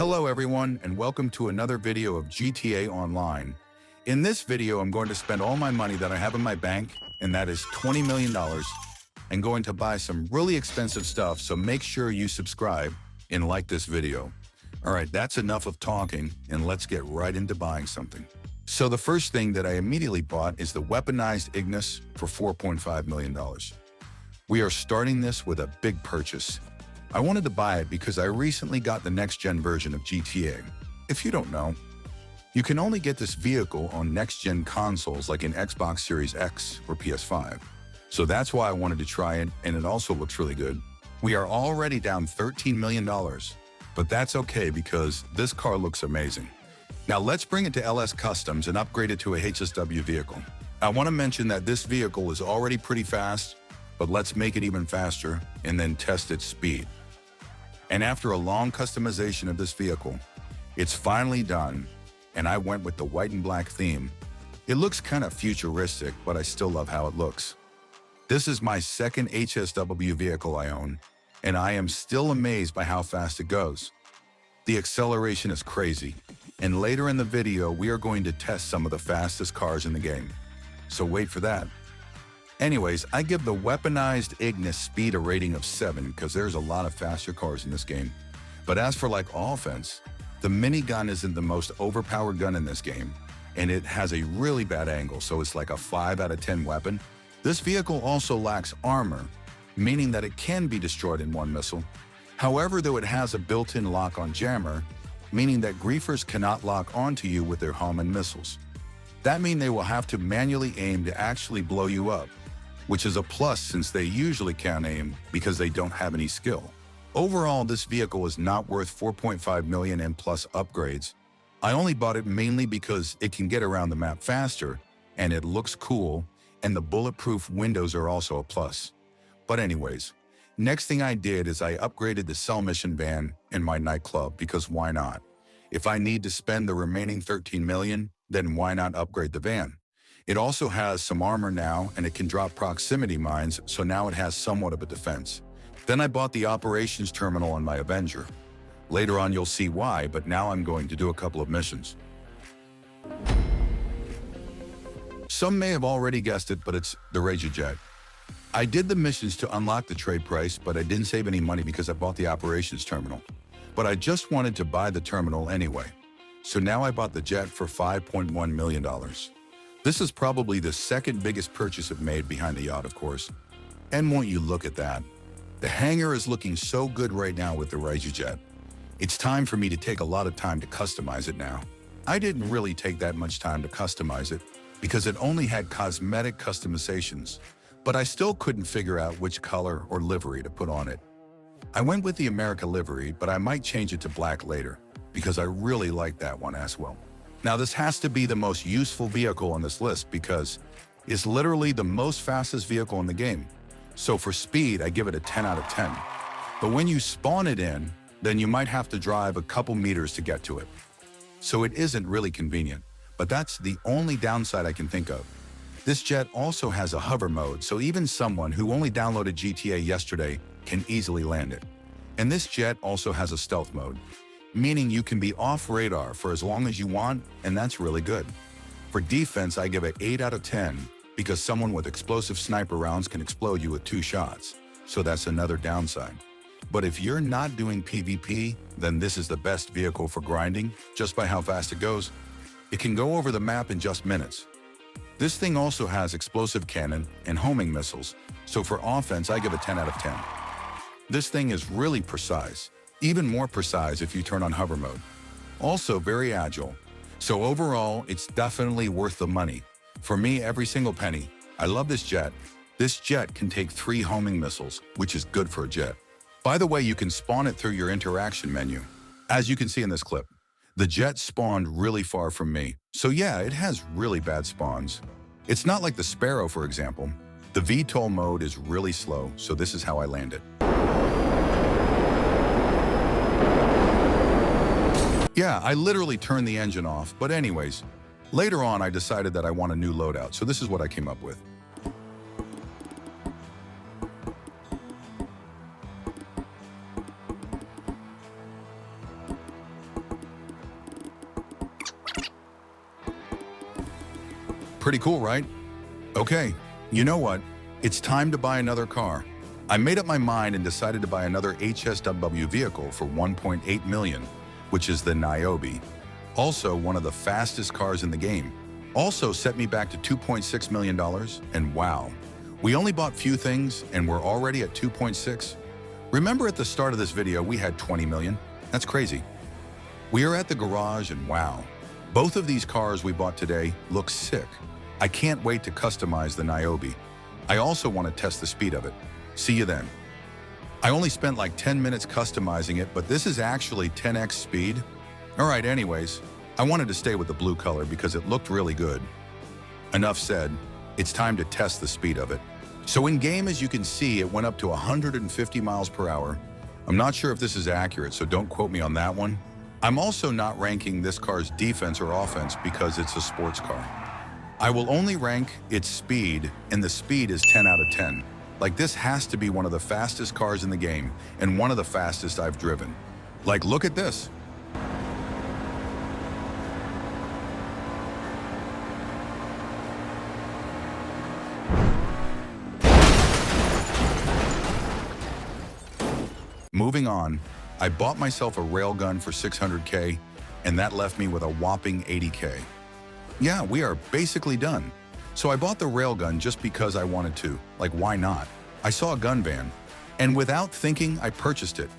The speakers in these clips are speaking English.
Hello everyone, and welcome to another video of GTA Online. In this video, I'm going to spend all my money that I have in my bank, and that is $20 million, and going to buy some really expensive stuff, so make sure you subscribe and like this video. Alright, that's enough of talking, and let's get right into buying something. So the first thing that I immediately bought is the weaponized Ignis for $4.5 million. We are starting this with a big purchase. I wanted to buy it because I recently got the next-gen version of GTA. If you don't know, you can only get this vehicle on next-gen consoles like in Xbox Series X or PS5. So that's why I wanted to try it, and it also looks really good. We are already down $13 million, but that's okay because this car looks amazing. Now let's bring it to LS Customs and upgrade it to a HSW vehicle. I want to mention that this vehicle is already pretty fast, but let's make it even faster and then test its speed. And after a long customization of this vehicle, it's finally done, and I went with the white and black theme. It looks kind of futuristic, but I still love how it looks. This is my second HSW vehicle I own, and I am still amazed by how fast it goes. The acceleration is crazy, and later in the video, we are going to test some of the fastest cars in the game. So wait for that. Anyways, I give the weaponized Ignis speed a rating of 7 because there's a lot of faster cars in this game. But as for like offense, the minigun isn't the most overpowered gun in this game, and it has a really bad angle, so it's like a 5 out of 10 weapon. This vehicle also lacks armor, meaning that it can be destroyed in one missile. However, though it has a built-in lock-on jammer, meaning that griefers cannot lock onto you with their Hellman missiles. That means they will have to manually aim to actually blow you up, which is a plus since they usually can't aim because they don't have any skill. Overall, this vehicle is not worth $4.5 million and plus upgrades. I only bought it mainly because it can get around the map faster, and it looks cool, and the bulletproof windows are also a plus. But anyways, next thing I did is I upgraded the cell mission van in my nightclub because why not? If I need to spend the remaining $13 million, then why not upgrade the van? It also has some armor now, and it can drop proximity mines, so now it has somewhat of a defense. Then I bought the operations terminal on my Avenger. Later on you'll see why, but now I'm going to do a couple of missions. Some may have already guessed it, but it's the Jet. I did the missions to unlock the trade price, but I didn't save any money because I bought the operations terminal. But I just wanted to buy the terminal anyway. So now I bought the jet for $5.1 million. This is probably the second biggest purchase I've made behind the yacht, of course. And won't you look at that? The hangar is looking so good right now with the Jet. It's time for me to take a lot of time to customize it now. I didn't really take that much time to customize it because it only had cosmetic customizations, but I still couldn't figure out which color or livery to put on it. I went with the America livery, but I might change it to black later because I really like that one as well. Now this has to be the most useful vehicle on this list because it's literally the most fastest vehicle in the game. So for speed, I give it a 10 out of 10. But when you spawn it in, then you might have to drive a couple meters to get to it. So it isn't really convenient, but that's the only downside I can think of. This jet also has a hover mode, so even someone who only downloaded GTA yesterday can easily land it. And this jet also has a stealth mode, meaning you can be off radar for as long as you want, and that's really good. For defense, I give it 8 out of 10 because someone with explosive sniper rounds can explode you with 2 shots, so that's another downside. But if you're not doing PvP, then this is the best vehicle for grinding, just by how fast it goes. It can go over the map in just minutes. This thing also has explosive cannon and homing missiles, so for offense, I give it 10 out of 10. This thing is really precise. Even more precise if you turn on hover mode. Also very agile. So overall, it's definitely worth the money. For me, every single penny. I love this jet. This jet can take 3 homing missiles, which is good for a jet. By the way, you can spawn it through your interaction menu. As you can see in this clip, the jet spawned really far from me. So yeah, it has really bad spawns. It's not like the Sparrow, for example. The VTOL mode is really slow, so this is how I land it. Yeah, I literally turned the engine off, but anyways, later on I decided that I want a new loadout, so this is what I came up with. Pretty cool, right? Okay, you know what? It's time to buy another car. I made up my mind and decided to buy another HSW vehicle for 1.8 million, which is the Niobe. Also one of the fastest cars in the game. Also set me back to $2.6 million, and wow. We only bought few things and we're already at 2.6. Remember at the start of this video, we had 20 million? That's crazy. We are at the garage and wow. Both of these cars we bought today look sick. I can't wait to customize the Niobe. I also want to test the speed of it. See you then. I only spent like 10 minutes customizing it, but this is actually 10x speed. All right, anyways, I wanted to stay with the blue color because it looked really good. Enough said, it's time to test the speed of it. So in game, as you can see, it went up to 150 miles per hour. I'm not sure if this is accurate, so don't quote me on that one. I'm also not ranking this car's defense or offense because it's a sports car. I will only rank its speed, and the speed is 10 out of 10. Like, this has to be one of the fastest cars in the game and one of the fastest I've driven. Like, look at this. Moving on, I bought myself a railgun for 600K, and that left me with a whopping 80K. Yeah, we are basically done. So I bought the railgun just because I wanted to. Like, why not? I saw a gun van, and without thinking, I purchased it.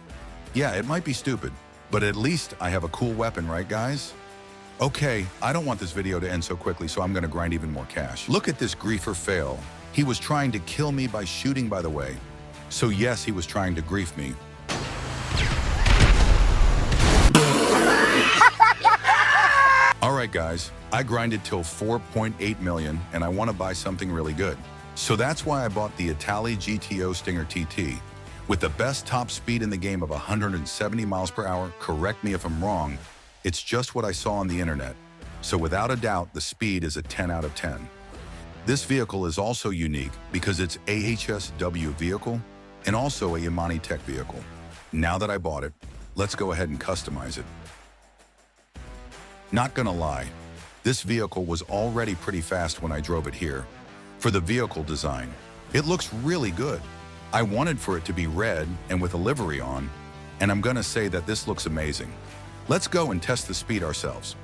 Yeah, it might be stupid, but at least I have a cool weapon, right, guys? Okay, I don't want this video to end so quickly, so I'm gonna grind even more cash. Look at this griefer fail. He was trying to kill me by shooting, by the way. So yes, he was trying to grief me. Alright guys, I grinded till 4.8 million and I want to buy something really good. So that's why I bought the Italy GTO Stinger TT. With the best top speed in the game of 170 miles per hour, correct me if I'm wrong, it's just what I saw on the internet. So without a doubt, the speed is a 10 out of 10. This vehicle is also unique because it's a HSW vehicle and also a Yamani Tech vehicle. Now that I bought it, let's go ahead and customize it. Not gonna lie, this vehicle was already pretty fast when I drove it here. For the vehicle design, it looks really good. I wanted for it to be red and with a livery on, and I'm gonna say that this looks amazing. Let's go and test the speed ourselves.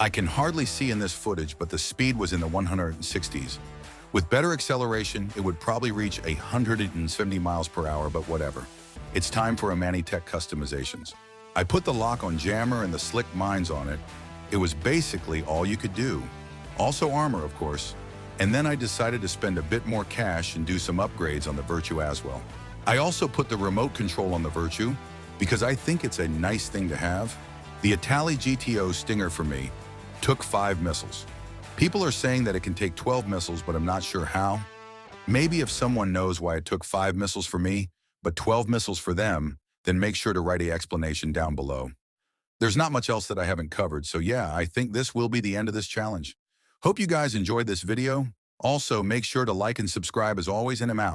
I can hardly see in this footage, but the speed was in the 160s. With better acceleration, it would probably reach 170 miles per hour, but whatever. It's time for Yamani Tech customizations. I put the lock on jammer and the slick mines on it. It was basically all you could do. Also armor, of course. And then I decided to spend a bit more cash and do some upgrades on the Virtue as well. I also put the remote control on the Virtue because I think it's a nice thing to have. The Italy GTO Stinger for me took 5 missiles. People are saying that it can take 12 missiles, but I'm not sure how. Maybe if someone knows why it took 5 missiles for me, but 12 missiles for them, then make sure to write an explanation down below. There's not much else that I haven't covered, so yeah, I think this will be the end of this challenge. Hope you guys enjoyed this video. Also, make sure to like and subscribe as always, and I'm out.